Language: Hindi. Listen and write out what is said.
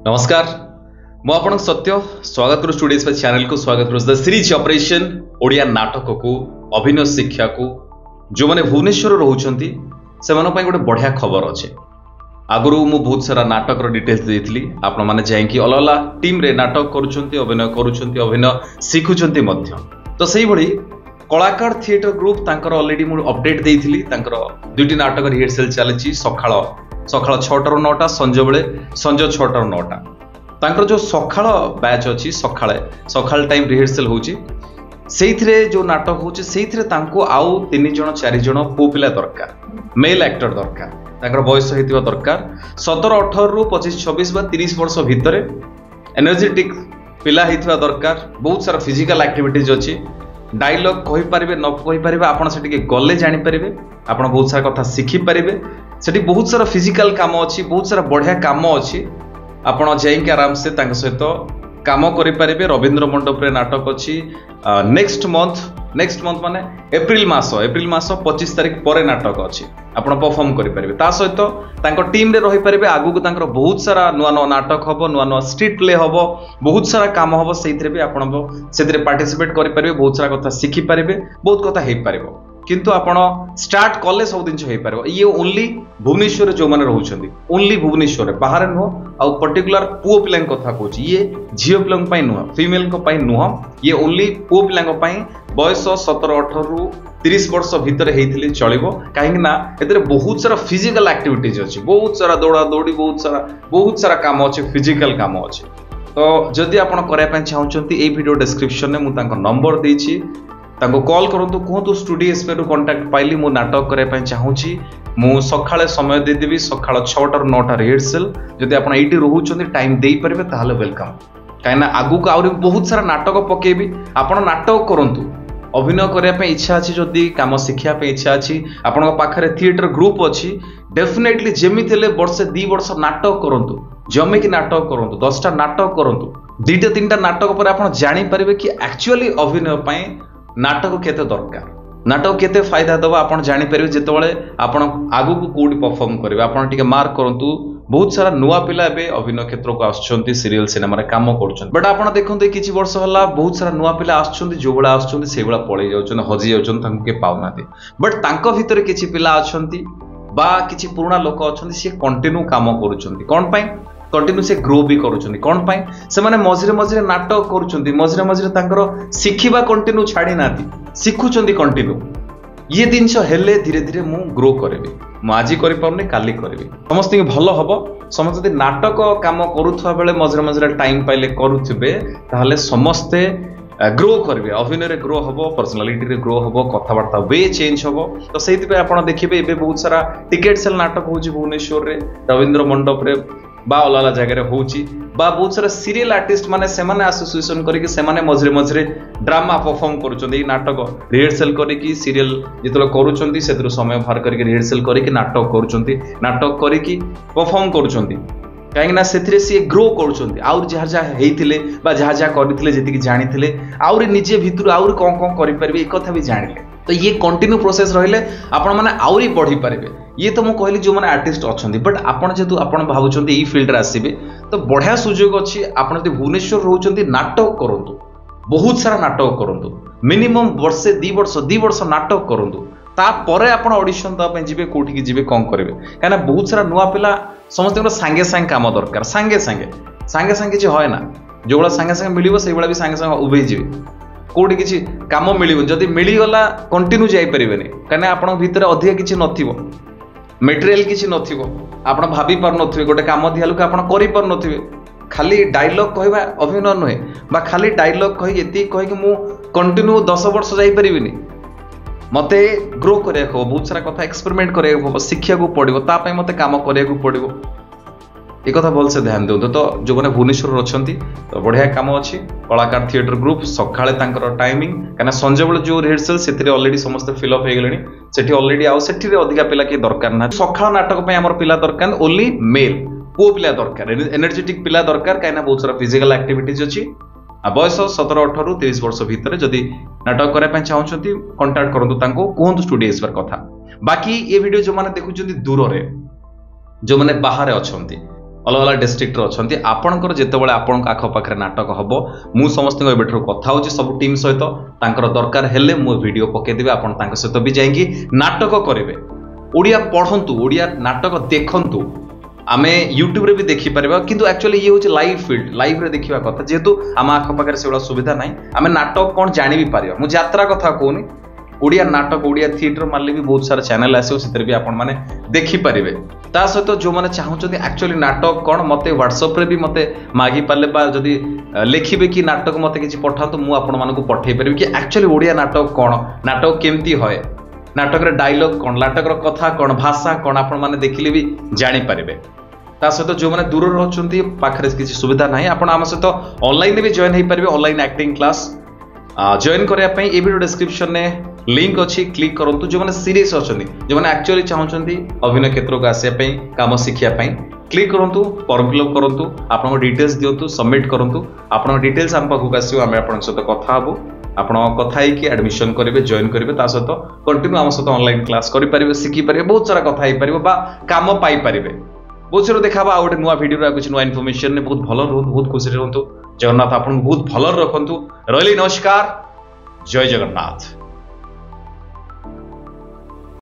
नमस्कार मु आपन सत्य स्वागत करू स्टूडियोज पे चैनल को स्वागत करू द सीरीज ऑपरेशन ओडिया नाटक को अभिनय शिक्षा को जो माने भुवनेश्वर रहउछंती से मानो पई गोटे बढ़िया खबर अछि। आगुरु मु बहुत सारा नाटक रो डिटेल्स देइथली आपन माने जाय कि अलला टीम रे नाटक करूछंती अभिनय शिखुछंती मध्य तो सेही भली कलाकार थिएटर ग्रुप तांकर ऑलरेडी मु अपडेट देइथली तांकर दुटी नाटक रिहर्सल चलछि सखाळ 6टा ରୁ 9टा संजय बेले संजय 6टा ରୁ 9टा तांकर जो सखाळ बैच अछि सखाळ टाइम रिहर्सल होछि सेइथरे जो नाटक होछि सेइथरे तांको आउ 3 जण 4 जण पो पिला दरकार मेल एक्टर दरकार तांकर बयस हेतिबा दरकार 17 18 ରୁ 25 26 बा 30 वर्ष भितरे एनर्जेटिक पिला हेतिबा दरकार बहुत सारा फिजिकल एक्टिविटीज अछि डायलॉग कहि परिबे न कहि परिबे आपण सेठी गले जानि परिबे आपण बहुत सारा कथा सिखि परिबे सेठी बहुत सारा फिजिकल काम अछि बहुत सारा बढ़िया काम अछि आपण जाई के आराम से तांक सहित काम करि परिबे रविंद्र मंडप रे नाटक अछि नेक्स्ट मंथ माने एप्रिल मास 25 तारिख परे नाटक अछि आपण परफॉर्म करि परिबे ता सहित तांक टीम रे रहि परिबे आगु को तांकर बहुत सारा नुआ नाटक हबो नुआ स्ट्रीट प्ले हबो बहुत सारा काम हबो सेइथरे भी आपण सेइथरे पार्टिसिपेट करि परिबे बहुत सारा कथा सिखि परिबे बहुत कथा हेइ परिबो किंतु आपण स्टार्ट कले सब दिन हेइ परिबो ये ओनली भुवनेश्वर जो माने रहउछंती ओनली भुवनेश्वर बाहर नो आ पर्टिकुलर पुओ पिलांक कथा कहूची ये झियो पिलांक पई नुह फीमेल को पई नुह ये ओनली पुओ पिलांक पई बयस 17 18 ରୁ 30 वर्ष भितर हेइथिले चलिबो काहेकि ना एतरे बहुत सारा फिजिकल एक्टिविटीज अछि बहुत सारा दौड़ा दौड़ी बहुत सारा काम अछि फिजिकल काम अछि तो जदि आपण करे पई चाहउछंती ए वीडियो डिस्क्रिप्शन में मु तांको नंबर देछि तांको कॉल करंतु कोहतु स्टूडियो एसपे रो कांटेक्ट पाइली मु नाटक करे पई चाहूची मु सखाळे समय दे देबी सखाळ 6टा ରୁ 9टा रिहर्सल जदि आपण एटी रहउछंती टाइम देई परबे ताहाले वेलकम काइना आगु को आउरी बहुत सारा नाटक पकेबी आपण नाटक करंतु अभिनय करिया पे इच्छा अछि जदि काम शिखिया पे इच्छा अछि आपण पाखरे थिएटर ग्रुप अछि डेफिनेटली जेमिथिले वर्ष 2 वर्ष नाटक करंतु जमे कि नाटक करंतु 10टा नाटक करंतु 2टा 3टा नाटक पर आपण जानि परिबे कि एक्चुअली अभिनय पय नाटक केते दरकार नाटक केते फायदा दबा आपण जानि परिबे जेतबेले आपण आगु को कोडी परफॉर्म करबे आपण टिके मार्क करंतु बहुत सारा नुआ पिला एबे अभिनय क्षेत्र को आछंती सीरियल सिनेमा रे काम करछन बट आपण देखंतु किछि वर्ष हला बहुत सारा नुआ पिला आछंती जो बडा आछंती से बडा पळै जाउछन हजि जाउछन तांको के पाउनाते बट तांको भितर किछि पिला आछंती बा किछि पुराना लोक आछंती से कंटिन्यू काम करूछंती कोन पई कंटिन्यू से ग्रो भी करूछंती कोन पई से माने मझिरे नाटक करूछंती मझिरे तांकर सिखिबा कंटिन्यू छाडी नाती सिखुछंती कंटिन्यू ये जिनस हेले धीरे धीरे मु ग्रो करबी मु आजि करि परने काली करबी समस्त भलो हबो समस्त यदि नाटक काम करूथवा बेले मझिरे टाइम पाइले करूथबे ताहले समस्त ग्रो करबे अभिनय रे ग्रो हबो पर्सनालिटी रे ग्रो हबो कथावार्ता वे चेंज हबो तो सेति पे आपण देखिबे एबे बहुत सारा टिकेट सेल नाटक होची भुवनेश्वर रे रविंद्र मंडप रे बा अलग जगह रे होची बा बहुत सारा सीरियल आर्टिस्ट माने सेमाने एसोसिएशन करिके सेमाने मझिरे ड्रामा परफॉर्म करूचंदी नाटक रिहर्सल करिके सीरियल जेतलो करूचंदी सेतरो समय बाहर करिके रिहर्सल करिके नाटक करिके परफॉर्म करूचंदी काहेकि ना सेथिरे से ग्रो करूचंदी आउर जहा हेइथिले बा जहा करिथिले जेतिकी जानिथिले आउर निजे भितरु आउर कोन करि परबे ए कथा भी जानिले तो ये कंटिन्यू प्रोसेस रहिले आपण माने आउरी बढ़ी पारिबे ये तो मु कहली जो माने आर्टिस्ट अछंदी बट आपण जेतु आपण भाबुचंदी ई फील्ड रे आसीबे तो बढ़िया सुयोग अछि आपण जदि भुवनेश्वर रहउचंदी नाटक करंतु बहुत सारा नाटक करंतु मिनिमम वर्षे 2 वर्ष नाटक करंतु ता परे आपण ऑडिशन दा पे जिबे कोठी की जिबे कोन करबे काना बहुत सारा नुवा पिला समस्त संगे काम दरकार संगे जे होय ना जोला संगे मिलिबो सेबला भी संगे उबे जिबे कोठी किछि काम मिलिबो जदि मिली गला कंटिन्यू जाई परिबेनी काना आपण भितर अधिक किछि नथिबो मटेरियल किछि नथिबो आपण भाबी पार नथिबे गोटे काम दियालु आपण करि पार नथिबे खाली डायलॉग कहबा अभिनय नहे बा खाली डायलॉग कहि एति कहि कि मु कंटिन्यू 10 वर्ष जाई परिबिनी मते ग्रो करे को बहुत सारा कथा एक्सपेरिमेंट करे को शिक्षा को पड़िबो ता पय मते काम करे को पड़िबो ए कथा बोल से ध्यान देउ तो जो माने भुवनेश्वर अछंती तो बढ़िया काम अछि कलाकार थिएटर ग्रुप सखाळे तांकर टाइमिंग काना संजय बेले जो रिहर्सल सेथिरे ऑलरेडी समस्त फिल अप हे गेलेनी सेठी ऑलरेडी आ सेठी रे अधिका पिला के दरकार ना सखाळ नाटक पय हमर पिला दरकार ओनली मेल पो पिला दरकार एनर्जेटिक पिला दरकार काना बहुत सारा फिजिकल एक्टिविटीज अछि बयस 17 18 ରୁ 30 वर्ष भितर जदि नाटक करे पय चाहउछंती कांटेक्ट करंतु तांको कोहंतु स्टूडियो एसपर कथा बाकी ये वीडियो जो माने देखुचंती दूर रे जो माने बाहर अछंती अलग अलग डिस्ट्रिक्ट अच्छा आपणकर जितेबाला आपण आखपाखे नाटक हम मु समस्त कथा हो सब टीम सहित दरकार हेले मु वीडियो पकईदेवी आप सहित भी जाइए नाटक करेंगे ओडिया पढ़ंतु ओडिया नाटक देखंतु आमे यूट्यूब रे भी देखिपर किंतु एक्चुअली ये हूँ लाइव फील्ड लाइव रे देखा कथा जेहेतु आम आखपाखे से सुविधा ना आम नाटक कौन जानी भी पार मुझे यात्रा कथा कहूनी ओडिया नाटक ओडिया थिएटर मारे भी बहुत सारा चैनल आसो से भी आपण मैंने देखिपारे ता सहित जो मैंने चाहते एक्चुअली नाटक कौन मत व्हाट्सअप रे भी मत मागी पारे जदि लिखे कि नाटक मत किसी पठातु मुझे पठे पारि कि एक्चुअली ओडिया नाटक कौन नाटक केमती है नाटक डायलॉग कौन नाटक कथा कौन भाषा कौन आपण मैंने देखिले भी जानीपारे ता सहित जो मैंने दूर रोचे पाखे किसी सुविधा ना आप सहित ऑनलाइन भी जॉइन हो पारे ऑनलाइन एक्टिंग क्लास जॉइन करने ये वीडियो डिस्क्रिप्शन में लिंक अच्छी क्लिक करूँ जो मैंने सीरीयस अच्छा जो मैंने एक्चुअली चाहते अभिनय क्षेत्र को आसापी कम शिखापी क्लिक करूँ फॉर्म फिलअप करूँ आप डिटेल्स दिंतु सबमिट करूँ आप डिटेल्स आम पाखक आसो आम आप सहित कथा हबू आप कथा एडमिशन करेंगे जॉइन करेंगे सहित कंटिन्यू आम सहित ऑनलाइन क्लास करेंगे शिखिपारे बहुत सारा कथा हो पार कम पाइपर बहुत सारा देखा आ गए नुआ वीडियो कुछ नुआ इनफॉरमेशन बहुत भल रुहतु बहुत खुशी रुहतु जगन्नाथ आपको बहुत भल रखु रही नमस्कार जय जगन्नाथ।